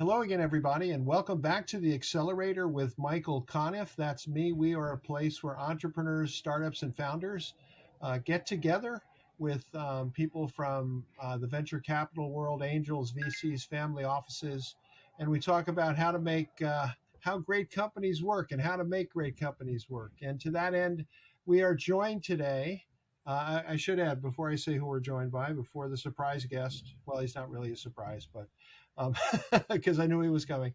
Hello again, everybody, and welcome back to the Accelerator with Michael Conniff. That's me. We are a place where entrepreneurs, startups, and founders get together with people from the venture capital world, angels, VCs, family offices, and we talk about how to make how great companies work and how to make great companies work. And to that end, we are joined today. I should add before I say who we're joined by, before the surprise guest. Well, he's not really a surprise, but because I knew he was coming.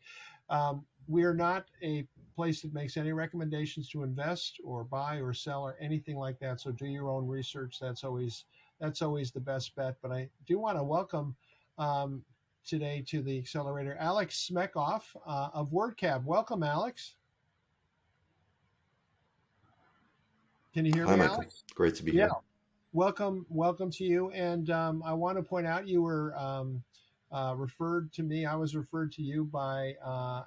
We are not a place that makes any recommendations to invest or buy or sell or anything like that. So do your own research. That's always the best bet. But I do want to welcome um, today to the Accelerator Aleks Smechov of Wordcab. Welcome, Aleks. Can you hear Hi, me, Michael. Aleks? Great to be Yeah. here. Welcome to you. And I want to point out you were referred to me. I was referred to you by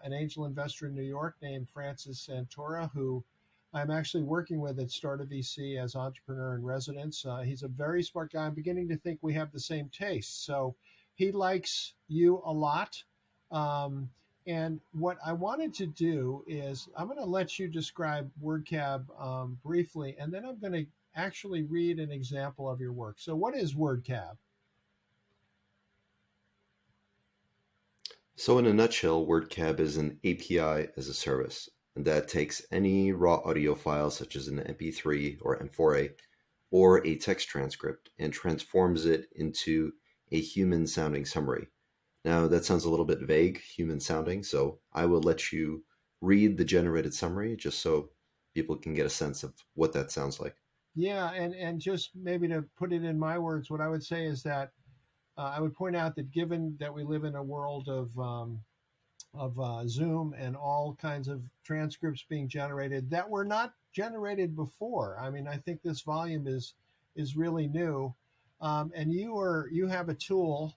an angel investor in New York named Francis Santora, who I'm actually working with at Startup VC as entrepreneur in residence. He's a very smart guy. I'm beginning to think we have the same taste. So he likes you a lot. Um, and what I wanted to do is I'm going to let you describe WordCab briefly, and then I'm going to actually read an example of your work. So what is WordCab? So, in a nutshell, Wordcab is an API as a service, and that takes any raw audio file, such as an MP3 or M4A, or a text transcript, and transforms it into a human sounding summary. Now, that sounds a little bit vague, human sounding, so I will let you read the generated summary just so people can get a sense of what that sounds like. Yeah, and just maybe to put it in my words, what I would say is that I would point out that given that we live in a world of Zoom and all kinds of transcripts being generated that were not generated before. I mean, I think this volume is really new, and you have a tool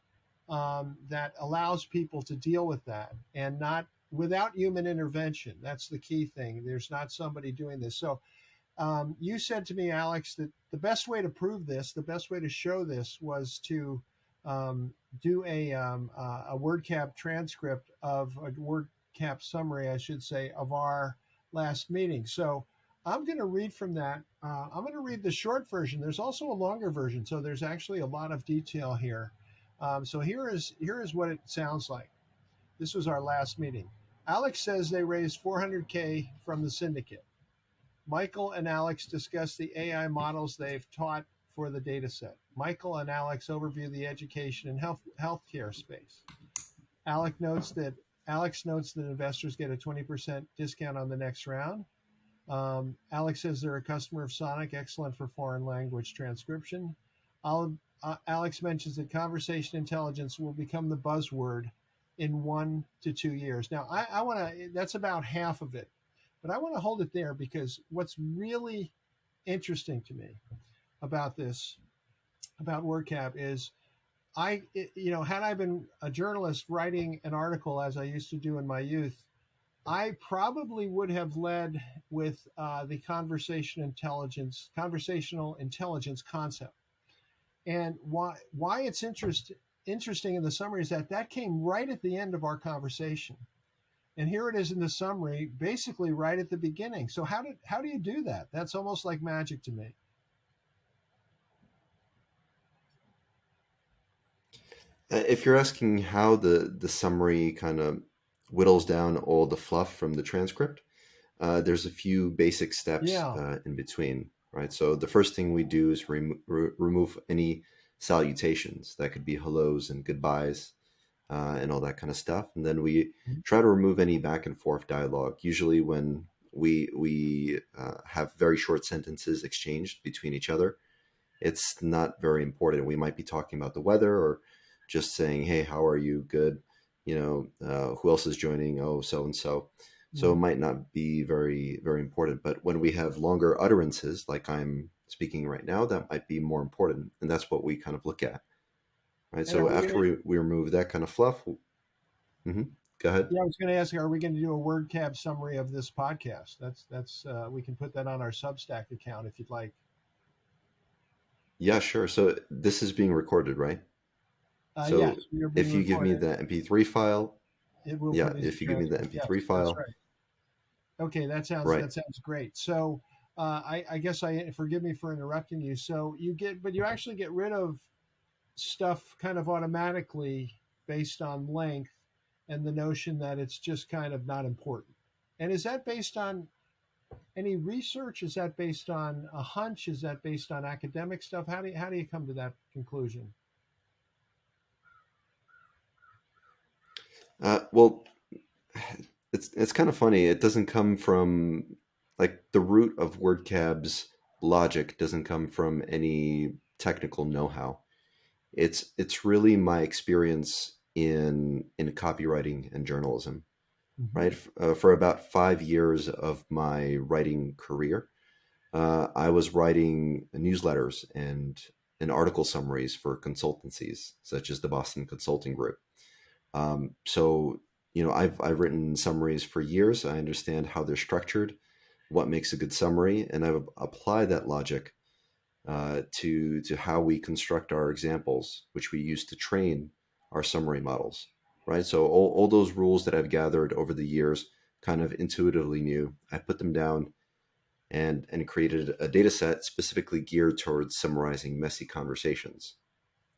that allows people to deal with that and not without human intervention. That's the key thing. There's not somebody doing this. So you said to me, Aleks, that the best way to prove this, the best way to show this was to do a WordCap transcript of a WordCap summary, I should say, of our last meeting. So I'm going to read from that. I'm going to read the short version. There's also a longer version, so there's actually a lot of detail here. So here is what it sounds like. This was our last meeting. Aleks says they raised 400K from the syndicate. Michael and Aleks discuss the AI models they've taught for the data set. Michael and Aleks overview the education and healthcare space. Aleks notes that investors get a 20% discount on the next round. Aleks says they're a customer of Sonic, excellent for foreign language transcription. Aleks mentions that conversation intelligence will become the buzzword in 1 to 2 years. Now, I want to, that's about half of it. But I want to hold it there because what's really interesting to me about this, about WordCap, is had I been a journalist writing an article as I used to do in my youth, I probably would have led with the conversational intelligence concept. And why it's interesting in the summary is that came right at the end of our conversation. And here it is in the summary, basically right at the beginning. So how do you do that? That's almost like magic to me. If you're asking how the summary kind of whittles down all the fluff from the transcript, there's a few basic steps Yeah. in between, right? So the first thing we do is remove any salutations. That could be hellos and goodbyes and all that kind of stuff. And then we try to remove any back and forth dialogue. Usually when we have very short sentences exchanged between each other, it's not very important. We might be talking about the weather or just saying, hey, how are you? Good. Who else is joining? Oh, so and so. So it might not be very, very important. But when we have longer utterances, like I'm speaking right now, that might be more important. And that's what we kind of look at. Right. And So after we remove that kind of fluff, go ahead. I was going to ask, are we going to do a WordCab summary of this podcast? That's we can put that on our Substack account if you'd like. Yeah, sure. So this is being recorded, right? So Yes, you're being if you give me recorded. the MP3 file, It will Yeah, produce a if you give me the transcript. MP3 Yes, that's file, right. Okay, right? that sounds great. So I guess I forgive me for interrupting you. So but you actually get rid of stuff kind of automatically based on length and the notion that it's just kind of not important. And is that based on any research? Is that based on a hunch? Is that based on academic stuff? How do you come to that conclusion? Well, it's kind of funny. It doesn't come from like the root of WordCab's logic doesn't come from any technical know-how. It's really my experience in copywriting and journalism, Hmm. right? For about 5 years of my writing career, I was writing newsletters and article summaries for consultancies such as the Boston Consulting Group. So, I've written summaries for years. I understand how they're structured, what makes a good summary, and I've applied that logic to how we construct our examples, which we use to train our summary models. Right. So all those rules that I've gathered over the years, kind of intuitively knew. I put them down and created a data set specifically geared towards summarizing messy conversations.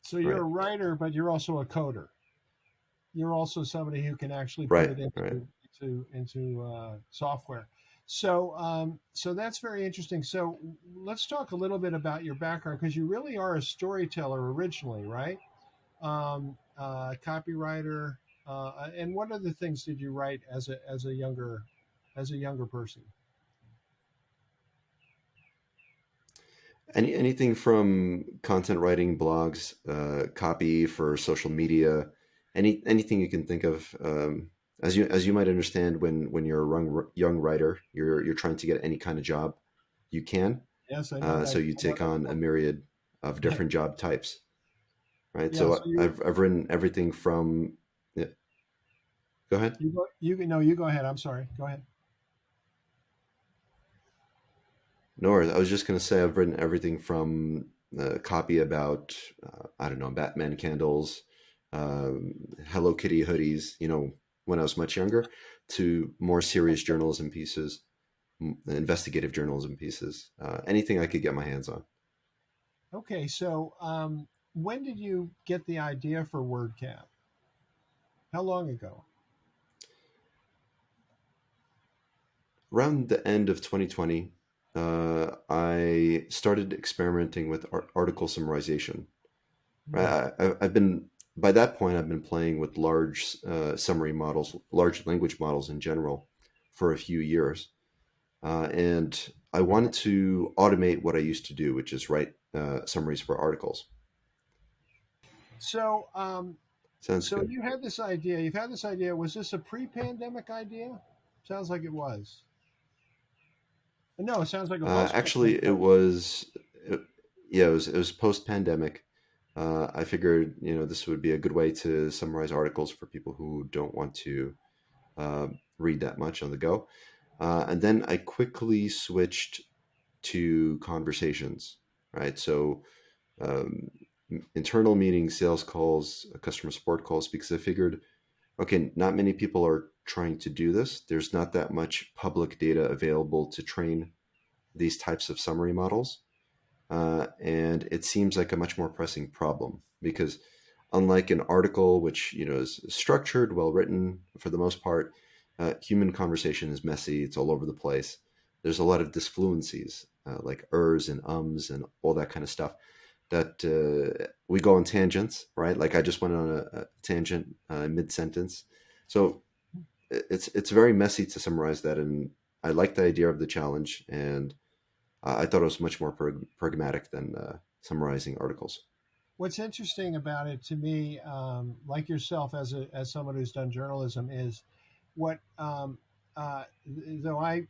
So you're a Right. writer, but you're also a coder. You're also somebody who can actually put Right. it Right. into software. So that's very interesting. So let's talk a little bit about your background because you really are a storyteller originally, right? Copywriter. And what other things did you write as a younger person? Anything from content writing, blogs, copy for social media, anything you can think of. As you might understand, when you're a young writer, you're trying to get any kind of job you can. Yes, I know So that. you I know take that on a book. myriad of different job types, right? Yeah. So So I've written everything from. Yeah, go ahead. you go ahead. I'm sorry. Go ahead. No worries. I was just going to say I've written everything from copy about I don't know, Batman candles, um, Hello Kitty hoodies. When I was much younger, to more serious journalism pieces, investigative journalism pieces, anything I could get my hands on. Okay, so when did you get the idea for WordCab? How long ago? Around the end of 2020, I started experimenting with article summarization. Hmm. I've been by that point I've been playing with large summary models, large language models in general, for a few years, and I wanted to automate what I used to do, which is write summaries for articles. So, Sounds so good. you had this idea. You've had this idea. Was this a pre-pandemic idea? Sounds like it was. No, it sounds like a Actually, post-pandemic idea. it, yeah, it was post pandemic. I figured this would be a good way to summarize articles for people who don't want to read that much on the go. And then I quickly switched to conversations, right? So um, internal meetings, sales calls, customer support calls, because I figured, okay, not many people are trying to do this. There's not that much public data available to train these types of summary models. And it seems like a much more pressing problem because unlike an article, which is structured, well written for the most part, human conversation is messy. It's all over the place. There's a lot of disfluencies, like ers and ums and all that kind of stuff. That we go on tangents, right? Like I just went on a tangent mid sentence, so it's very messy to summarize that. And I like the idea of the challenge, and I thought it was much more pragmatic than summarizing articles. What's interesting about it to me, like yourself as someone who's done journalism, is what though I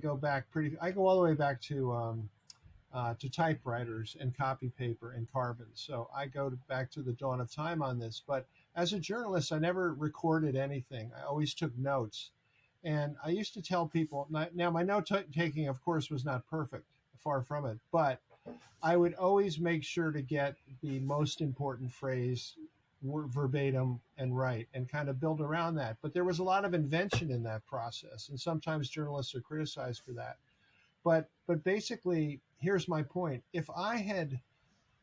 go back I go all the way back to typewriters and copy paper and carbon. So I go back to the dawn of time on this. But as a journalist, I never recorded anything. I always took notes. And I used to tell people now, my note taking, of course, was not perfect, far from it. But I would always make sure to get the most important phrase verbatim and write and kind of build around that. But there was a lot of invention in that process, and sometimes journalists are criticized for that. But basically, here's my point: if I had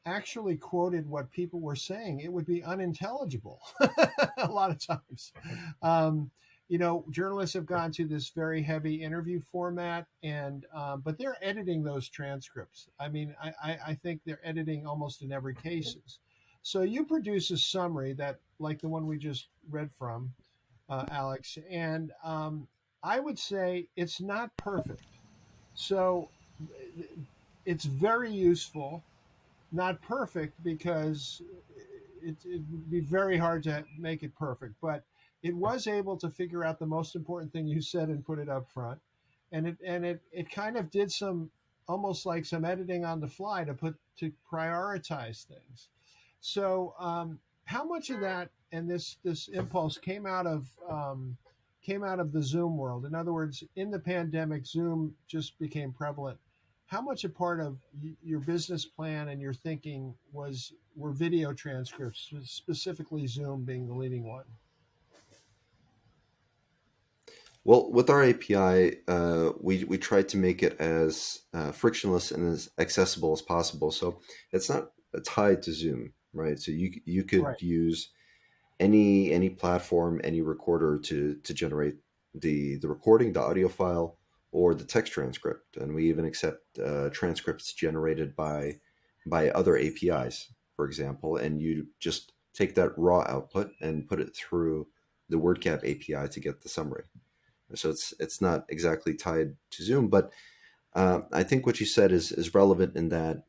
actually quoted what people were saying, it would be unintelligible a lot of times. Um, journalists have gone to this very heavy interview format, and but they're editing those transcripts. I mean, I think they're editing almost in every cases. So you produce a summary that, like the one we just read from, Aleks, and I would say it's not perfect. So it's very useful, not perfect because it'd be very hard to make it perfect, but it was able to figure out the most important thing you said and put it up front, and it kind of did some, almost like some editing on the fly to prioritize things. So how much of that and this impulse came out of the Zoom world? In other words, in the pandemic, Zoom just became prevalent. How much a part of your business plan and your thinking were video transcripts, specifically Zoom being the leading one? Well, with our API, we tried to make it as frictionless and as accessible as possible. So it's not tied to Zoom, right? So you could Right. use any platform, any recorder to generate the recording, the audio file, or the text transcript, and we even accept transcripts generated by other APIs, for example. And you just take that raw output and put it through the Wordcab API to get the summary. So it's not exactly tied to Zoom, but I think what you said is relevant in that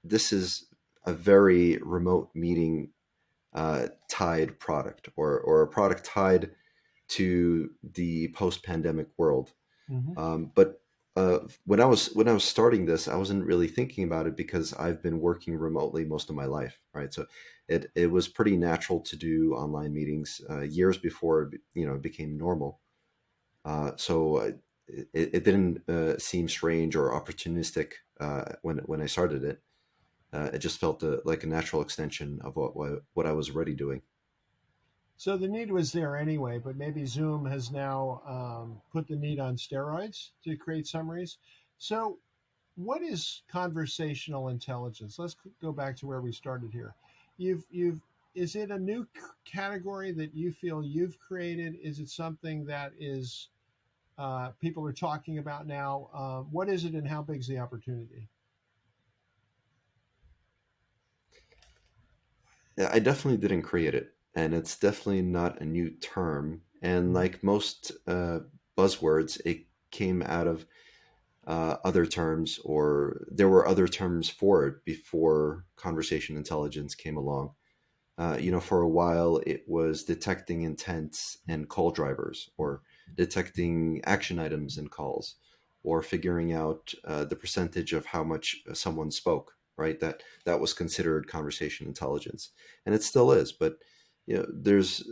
this is a very remote meeting tied product, or a product tied to the post-pandemic world. Hmm. But when I was starting this, I wasn't really thinking about it because I've been working remotely most of my life, right? So it was pretty natural to do online meetings years before it became normal. So it didn't seem strange or opportunistic when I started it. It just felt like a natural extension of what I was already doing. So the need was there anyway, but maybe Zoom has now put the need on steroids to create summaries. So, what is conversational intelligence? Let's go back to where we started here. You've Is it a new category that you feel you've created? Is it something that is people are talking about now? What is it, and how big is the opportunity? Yeah, I definitely didn't create it, and it's definitely not a new term. And Mhm. like most buzzwords, it came out of other terms, or there were other terms for it before conversation intelligence came along. For a while, it was detecting intents and call drivers, or detecting action items in calls, or figuring out the percentage of how much someone spoke. Right, that was considered conversation intelligence, and it still is. But there's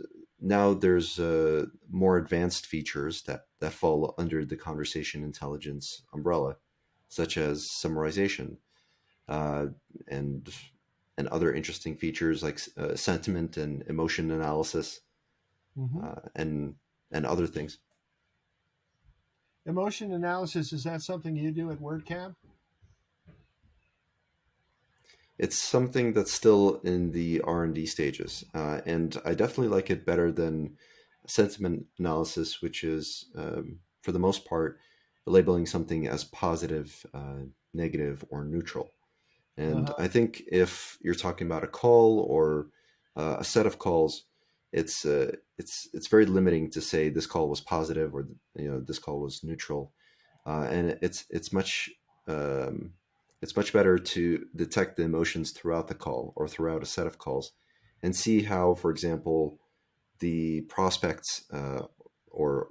more advanced features that fall under the conversation intelligence umbrella, such as summarization, uh, and other interesting features like sentiment and emotion analysis, Hmm. and other things. Emotion analysis, is that something you do at WordCab? It's something that's still in the R&D stages, and I definitely like it better than sentiment analysis, which is for the most part labeling something as positive, negative, or neutral. And Uh-huh. I think if you're talking about a call or a set of calls, it's very limiting to say this call was positive, or this call was neutral, and um, it's much better to detect the emotions throughout the call or throughout a set of calls, and see how, for example, the prospects or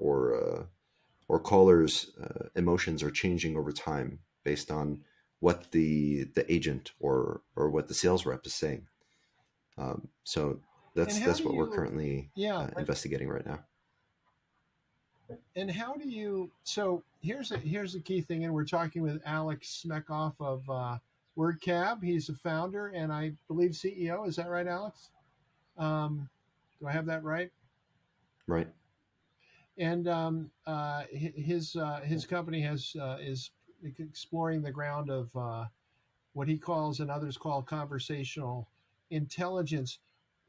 callers' emotions are changing over time based on what the agent or what the sales rep is saying. So And how do that's what we're you, currently yeah, investigating right now. and how do you? So here's the key thing, and we're talking with Aleks Smechov of Wordcab. He's the founder and I believe CEO. Is that right, Alex? Do I have that right? Right. And his company is exploring the ground of what he calls and others call conversational intelligence.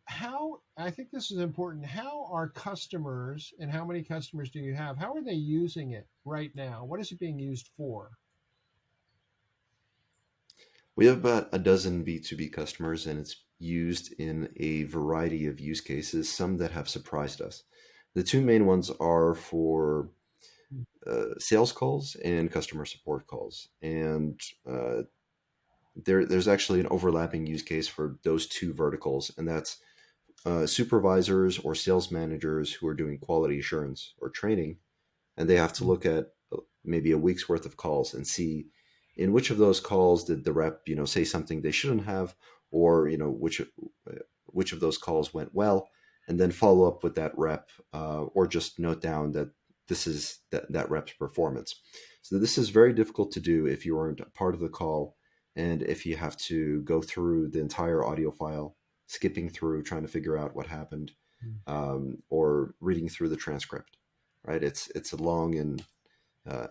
How, I think this is important, how are customers, and how many customers do you have? How are they using it right now? What is it being used for? We have about a dozen B2B customers, and it's used in a variety of use cases, some that have surprised us. The two main ones are for sales calls and customer support calls. And there's actually an overlapping use case for those two verticals, and that's supervisors or sales managers who are doing quality assurance or training, and they have to look at maybe a week's worth of calls and see in which of those calls did the rep say something they shouldn't have, or which of those calls went well, and then follow up with that rep, or just note down that this is that rep's performance. So this is very difficult to do if you aren't a part of the call, and if you have to go through the entire audio file, skipping through trying to figure out what happened, or reading through the transcript. Right? It's a long and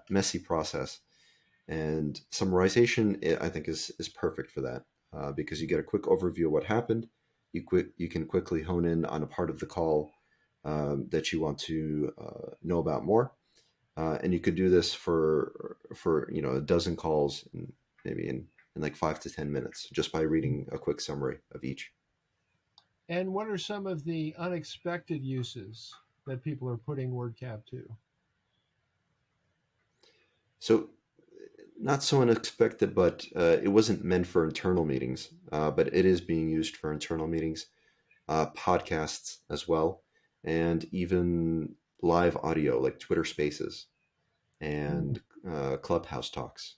messy process, and summarization, I think, is perfect for that, because you get a quick overview of what happened. You can quickly hone in on a part of the call that you want to know about more, and you could do this for a dozen calls, maybe in like 5 to 10 minutes, just by reading a quick summary of each. And what are some of the unexpected uses that people are putting WordCab to? So, not so unexpected, but it wasn't meant for internal meetings, but it is being used for internal meetings, podcasts as well, and even live audio like Twitter Spaces Mm. and Clubhouse talks.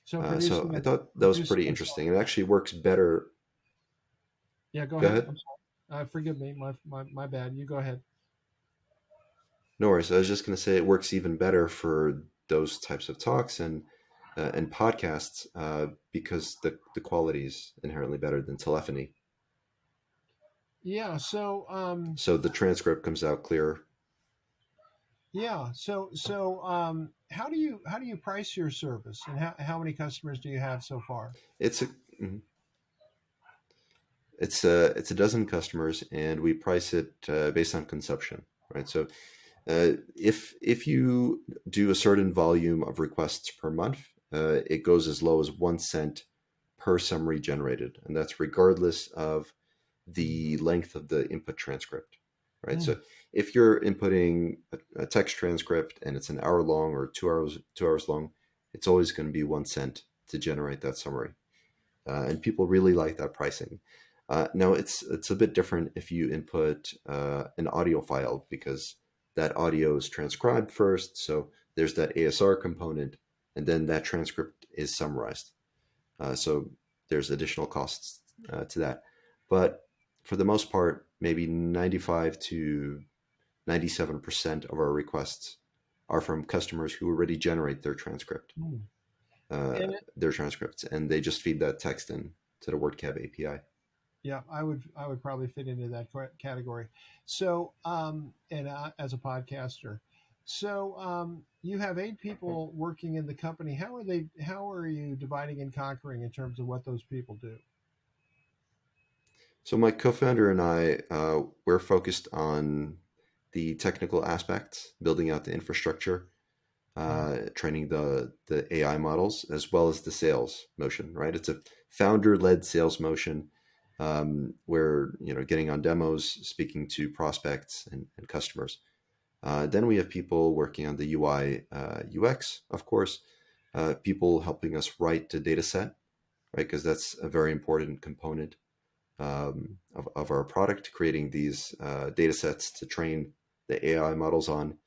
So So producing I a thought that was producing pretty a interesting. It actually works better. Yeah, go Go ahead. ahead. I'm sorry. Forgive me. My bad. You go ahead. No worries. I was just going to say it works even better for those types of talks and podcasts, because the quality is inherently better than telephony. Yeah. So the transcript comes out clearer. How do you price your service, and how many customers do you have so far? It's a mhm. It's a dozen customers, and we price it based on consumption, right? So if you do a certain volume of requests per month, it goes as low as 1 cent per summary generated, and that's regardless of the length of the input transcript, right? Mm. So if you're inputting a text transcript and it's an hour long or 2 hours long, it's always going to be 1 cent to generate that summary, and people really like that pricing. Now it's a bit different if you input an audio file, because that audio is transcribed first, so there's that ASR component, and then that transcript is summarized. So there's additional costs to that. But for the most part, maybe 95 to 97% of our requests are from customers who already generate Mm. And their transcripts, and they just feed that text in to the WordCab API. yeah, I would probably fit into that category. So, and as a podcaster, so you have 8 people working in the company. How are they? How are you dividing and conquering in terms of what those people do? So my co-founder and I, we're focused on the technical aspects, building out the infrastructure, Mm. training the AI models, as well as the sales motion. Right, it's a founder-led sales motion, where getting on demos, speaking to prospects and customers. Then we have people working on the UI, UX, of course, people helping us write the data set, right? Because that's a very important component of our product, creating these data sets to train the AI models on,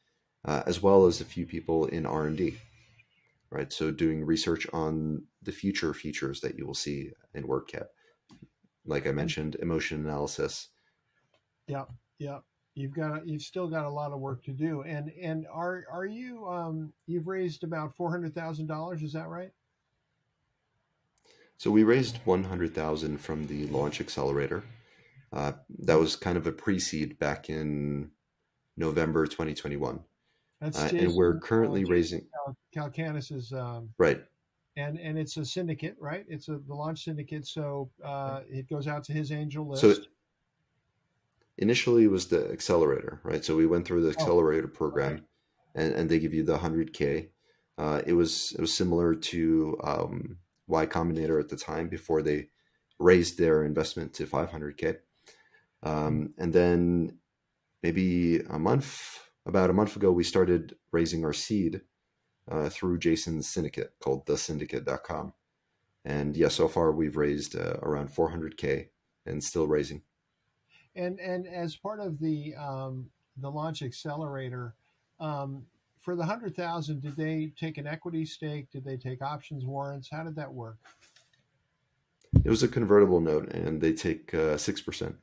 as well as a few people in R&D, right? So doing research on the future features that you will see in WordCap. Like I And mentioned, emotion analysis. yeah, yeah, you've still got a lot of work to do. And are you you've raised about $400,000? Is that right? So we raised 100,000 from the launch accelerator, That was kind of a pre-seed back in November 2021. That's And we're Jason currently Jason raising, Calcanis's right. and it's a syndicate, right? It's the launch syndicate, so it goes out to his angel So list. initially it was the accelerator, right? So we went through the Oh, accelerator okay. program, and they give you the 100K. It was similar to Y Combinator at the time before they raised their investment to 500K. And then maybe about a month ago, we started raising our seed through Jason's syndicate called thesyndicate.com. And yeah, so far we've raised around 400K and still raising. And as part of the launch accelerator, um, for the 100,000, did they take an equity stake? Did they take options, warrants? How did that work? It was a convertible note, and they take 6%.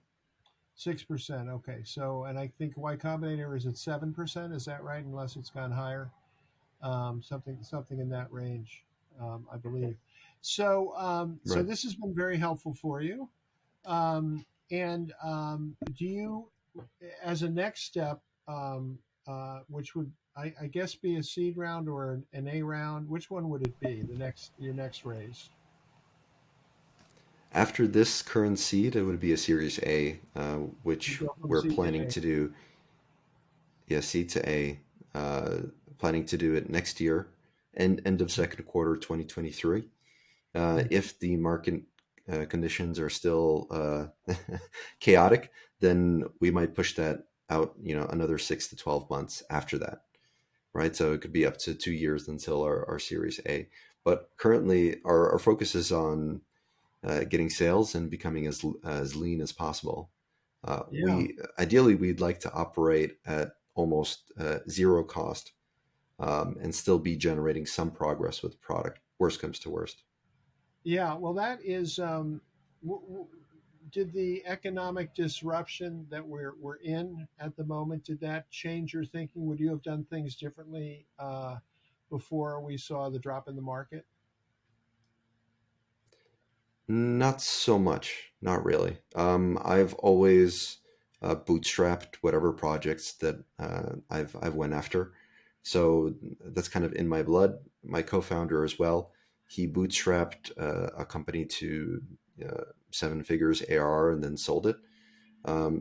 6%. Okay. So, and I think Y Combinator is at 7%. Is that right? Unless it's gone higher, something in that range, I believe. So Right. this has been very helpful for you. And do you, as a next step, which would I guess be a seed round or an A round? Which one would it be? Your next raise? After this current seed, it would be a Series A, You which go from we're seed to planning A. to do, yeah, seed to A, uh, planning to do it next year, and end of second quarter 2023. If the market conditions are still chaotic, then we might push that out, another 6 to 12 months after that, right? So it could be up to 2 years until our Series A. But currently, our focus is on getting sales and becoming as lean as possible. Yeah. We'd like to operate at almost zero cost, and still be generating some progress with the product. Worst comes to worst. Yeah, well, that is. W- w- did the economic disruption that we're in at the moment, did that change your thinking? Would you have done things differently before we saw the drop in the market? Not so much, not really. I've always bootstrapped whatever projects that I've went after, so that's kind of in my blood. My co-founder as well, he bootstrapped a company to seven figures ARR and then sold it.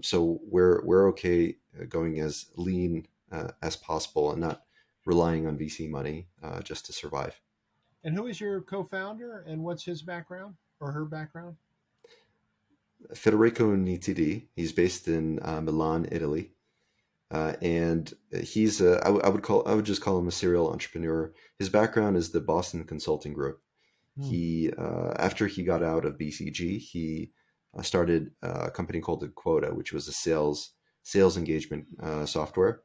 So we're okay going as lean as possible and not relying on VC money just to survive. And who is your co-founder, and what's his background or her background? Federico Nitidi. He's based in Milan, Italy, and I would just call him a serial entrepreneur. His background is the Boston Consulting Group. Hmm. He After he got out of BCG, he started a company called the Quota, which was a sales engagement software.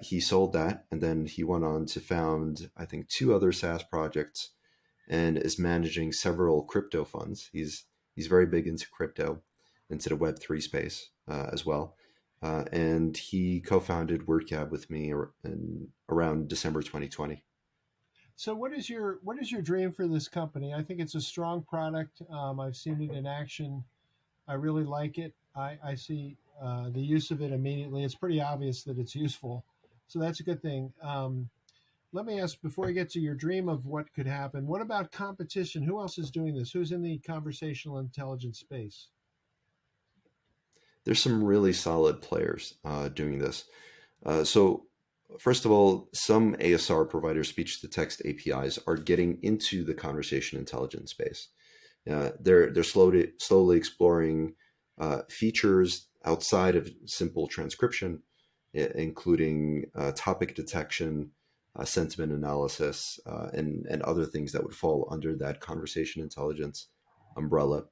He sold that, and then he went on to found, I think, two other SaaS projects, and is managing several crypto funds. He's very big into crypto, into the Web3 space as well. And he co-founded Wordcab with me around December 2020. So what is your dream for this company? I think it's a strong product. I've seen it in action. I really like it. I see the use of it immediately. It's pretty obvious that it's useful, so that's a good thing. Let me ask before I get to your dream of what could happen. What about competition? Who else is doing this? Who's in the conversational intelligence space? There's some really solid players doing this. So first of all, some ASR providers, speech to text APIs, are getting into the conversation intelligence space. They're slowly exploring features outside of simple transcription, including topic detection, sentiment analysis, and other things that would fall under that conversation intelligence umbrella.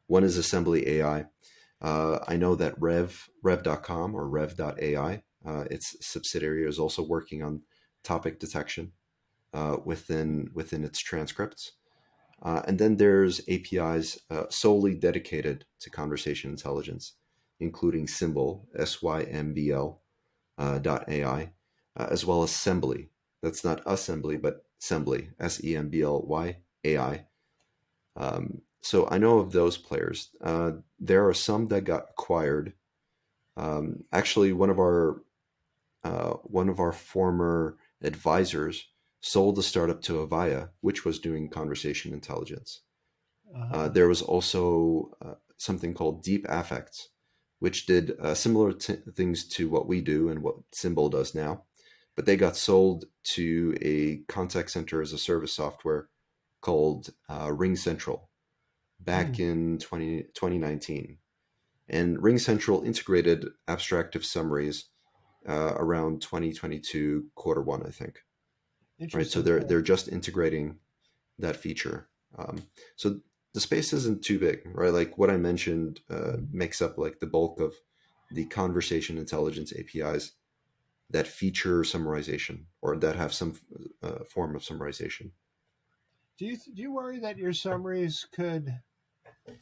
One is Assembly AI. I know that Rev.com or Rev.ai, its subsidiary, is also working on topic detection within its transcripts. And then there's APIs solely dedicated to conversation intelligence, including Symbol, SYMBL .ai, as well as Sembly. That's not assembly, but Sembly, SEMBLY AI. So I know of those players. there are some that got acquired. Actually, one of our former advisors sold a startup to Avaya, which was doing conversation intelligence. There was also something called Deep Affects, which did similar things to what we do and what Symbol does now, but they got sold to a contact center as a service software called Ring Central back in 2019. And Ring Central integrated abstractive summaries around 2022 quarter one, I think. Right, so they're just integrating that feature. So the space isn't too big, right? Like what I mentioned makes up like the bulk of the conversation intelligence APIs that feature summarization or that have some form of summarization. Do you worry that your summaries could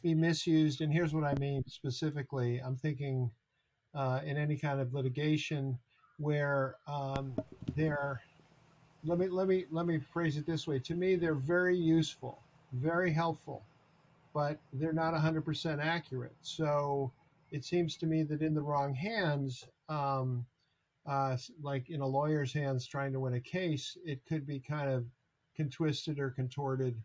be misused? And here's what I mean specifically. I'm thinking in any kind of litigation where they're let me phrase it this way. To me, they're very useful, very helpful, but they're not 100% accurate. So it seems to me that in the wrong hands, like in a lawyer's hands trying to win a case, it could be kind of contwisted or contorted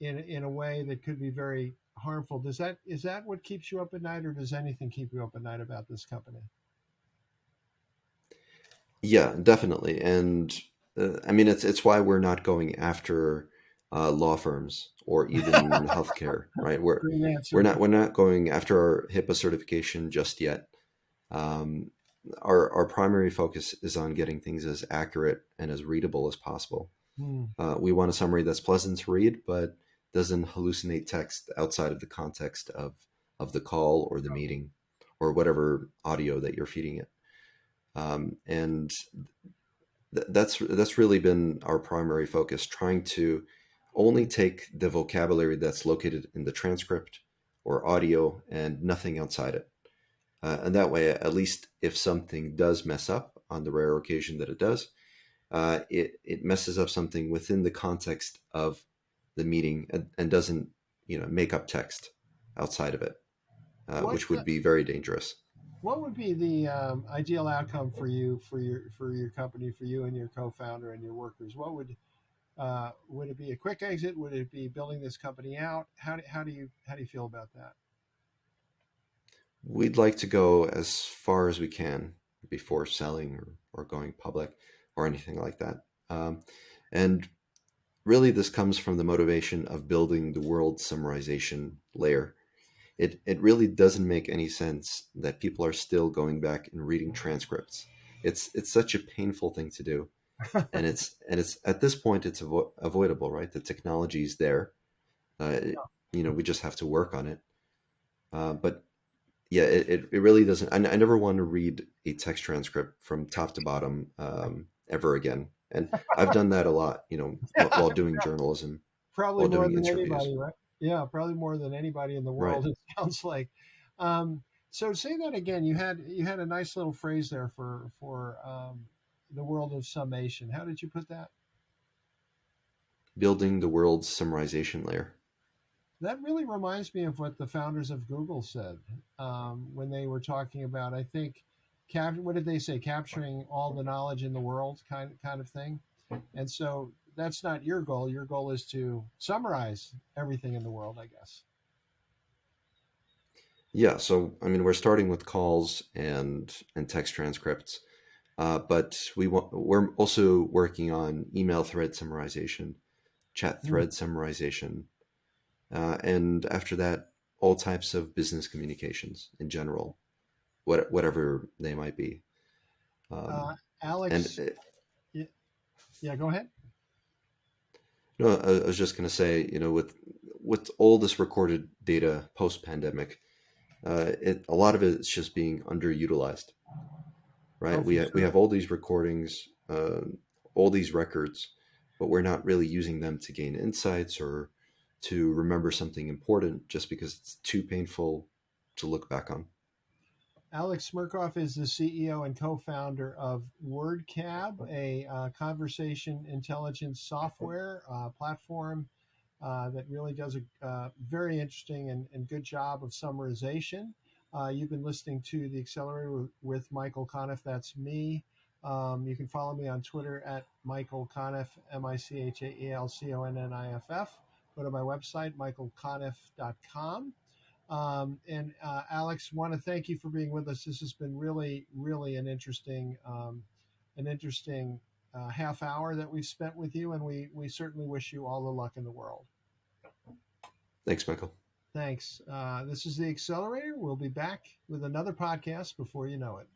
in a way that could be very harmful. Is that what keeps you up at night, or does anything keep you up at night about this company? Yeah, definitely. And I mean, it's why we're not going after law firms or even healthcare, right? Great answer. We're not going after our HIPAA certification just yet. Um, our primary focus is on getting things as accurate and as readable as possible. Hmm. We want a summary that's pleasant to read, but doesn't hallucinate text outside of the context of the call or the meeting or whatever audio that you're feeding it. And that's really been our primary focus, trying to only take the vocabulary that's located in the transcript or audio and nothing outside it. And that way, at least if something does mess up on the rare occasion that it does, it messes up something within the context of the meeting and doesn't make up text outside of it, What which would be very dangerous. what would be the ideal outcome for you, for your company, for you and your co-founder and your workers? What would it be a quick exit? Would it be building this company out? How do you feel about that? We'd like to go as far as we can before selling or going public or anything like that. And really, this comes from the motivation of building the world summarization layer. It really doesn't make any sense that people are still going back and reading transcripts. It's such a painful thing to do, and it's at this point it's avoidable, right? The technology is there. We just have to work on it. But yeah, it really doesn't. I never want to read a text transcript from top to bottom ever again. And I've done that a lot, Yeah, while doing journalism, probably while more doing than interviews. anybody, right? Yeah, probably more than anybody in the Right. world. It sounds like. So say that again. You had a nice little phrase there for the world of summation. How did you put that? Building the world's summarization layer. That really reminds me of what the founders of Google said when they were talking about, I think, what did they say? Capturing all the knowledge in the world, kind of thing. And so that's not your goal. Your goal is to summarize everything in the world, I guess. Yeah, so I mean, we're starting with calls and text transcripts, but we're also working on email thread summarization, chat Hmm. thread summarization, and after that, all types of business communications in general, whatever they might be. Um, Uh, and Alex, yeah, yeah, go ahead. no, I was just going to say, with all this recorded data post pandemic, a lot of it is just being underutilized. Oh, Right? for We sure. have all these recordings, all these records, but we're not really using them to gain insights or to remember something important just because it's too painful to look back on. Aleks Smechov is the CEO and co-founder of Wordcab, a conversation intelligence software platform that really does a very interesting and good job of summarization. You've been listening to The Accelerator with Michael Conniff. That's me. You can follow me on Twitter at Michael Conniff, MichaelConniff. Go to my website, michaelconniff.com. And Aleks, want to thank you for being with us. This has been really, really an interesting half hour that we've spent with you, and we certainly wish you all the luck in the world. Thanks, Michael. Thanks. This is The Accelerator. We'll be back with another podcast before you know it.